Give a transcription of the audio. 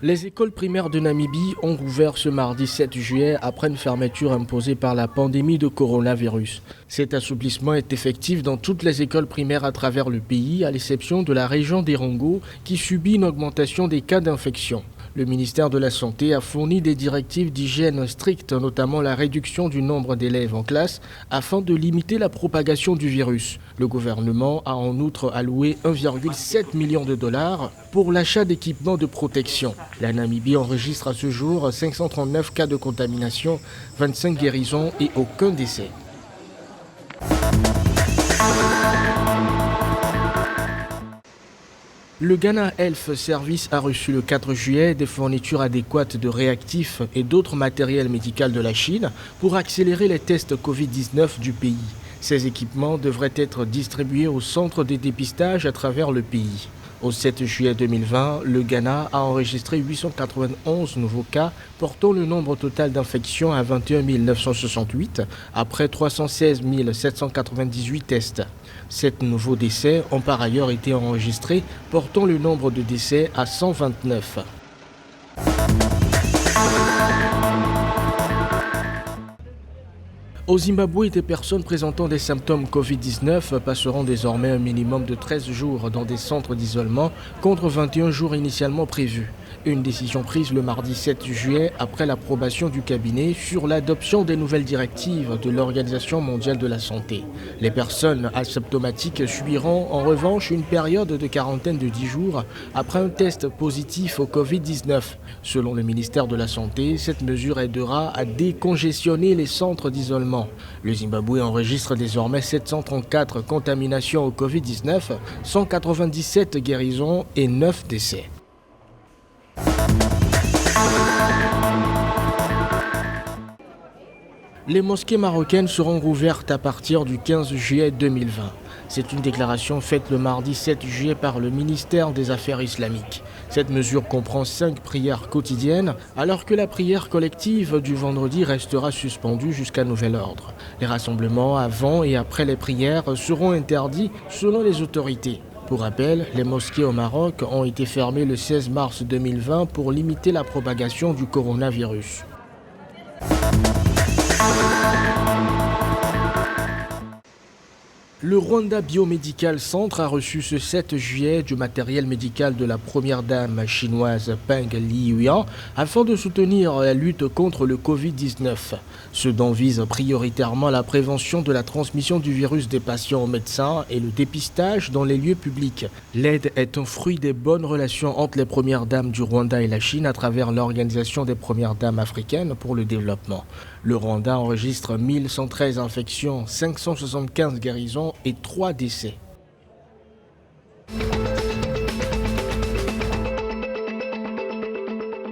Les écoles primaires de Namibie ont rouvert ce mardi 7 juillet après une fermeture imposée par la pandémie de coronavirus. Cet assouplissement est effectif dans toutes les écoles primaires à travers le pays, à l'exception de la région d'Erongo qui subit une augmentation des cas d'infection. Le ministère de la Santé a fourni des directives d'hygiène strictes, notamment la réduction du nombre d'élèves en classe, afin de limiter la propagation du virus. Le gouvernement a en outre alloué 1,7 million de dollars pour l'achat d'équipements de protection. La Namibie enregistre à ce jour 539 cas de contamination, 25 guérisons et aucun décès. Le Ghana Health Service a reçu le 4 juillet des fournitures adéquates de réactifs et d'autres matériels médicaux de la Chine pour accélérer les tests Covid-19 du pays. Ces équipements devraient être distribués aux centres de dépistage à travers le pays. Au 7 juillet 2020, le Ghana a enregistré 891 nouveaux cas, portant le nombre total d'infections à 21 968, après 316 798 tests. 7 nouveaux décès ont par ailleurs été enregistrés, portant le nombre de décès à 129. Au Zimbabwe, des personnes présentant des symptômes Covid-19 passeront désormais un minimum de 13 jours dans des centres d'isolement contre 21 jours initialement prévus. Une décision prise le mardi 7 juillet après l'approbation du cabinet sur l'adoption des nouvelles directives de l'Organisation mondiale de la santé. Les personnes asymptomatiques subiront en revanche une période de quarantaine de 10 jours après un test positif au Covid-19. Selon le ministère de la Santé, cette mesure aidera à décongestionner les centres d'isolement. Le Zimbabwe enregistre désormais 734 contaminations au Covid-19, 197 guérisons et 9 décès. Les mosquées marocaines seront rouvertes à partir du 15 juillet 2020. C'est une déclaration faite le mardi 7 juillet par le ministère des Affaires islamiques. Cette mesure comprend 5 prières quotidiennes, alors que la prière collective du vendredi restera suspendue jusqu'à nouvel ordre. Les rassemblements avant et après les prières seront interdits selon les autorités. Pour rappel, les mosquées au Maroc ont été fermées le 16 mars 2020 pour limiter la propagation du coronavirus. Le Rwanda Biomedical Centre a reçu ce 7 juillet du matériel médical de la première dame chinoise Peng Liyuan afin de soutenir la lutte contre le Covid-19. Ce don vise prioritairement la prévention de la transmission du virus des patients aux médecins et le dépistage dans les lieux publics. L'aide est un fruit des bonnes relations entre les premières dames du Rwanda et la Chine à travers l'Organisation des premières dames africaines pour le développement. Le Rwanda enregistre 1113 infections, 575 guérisons et 3 décès.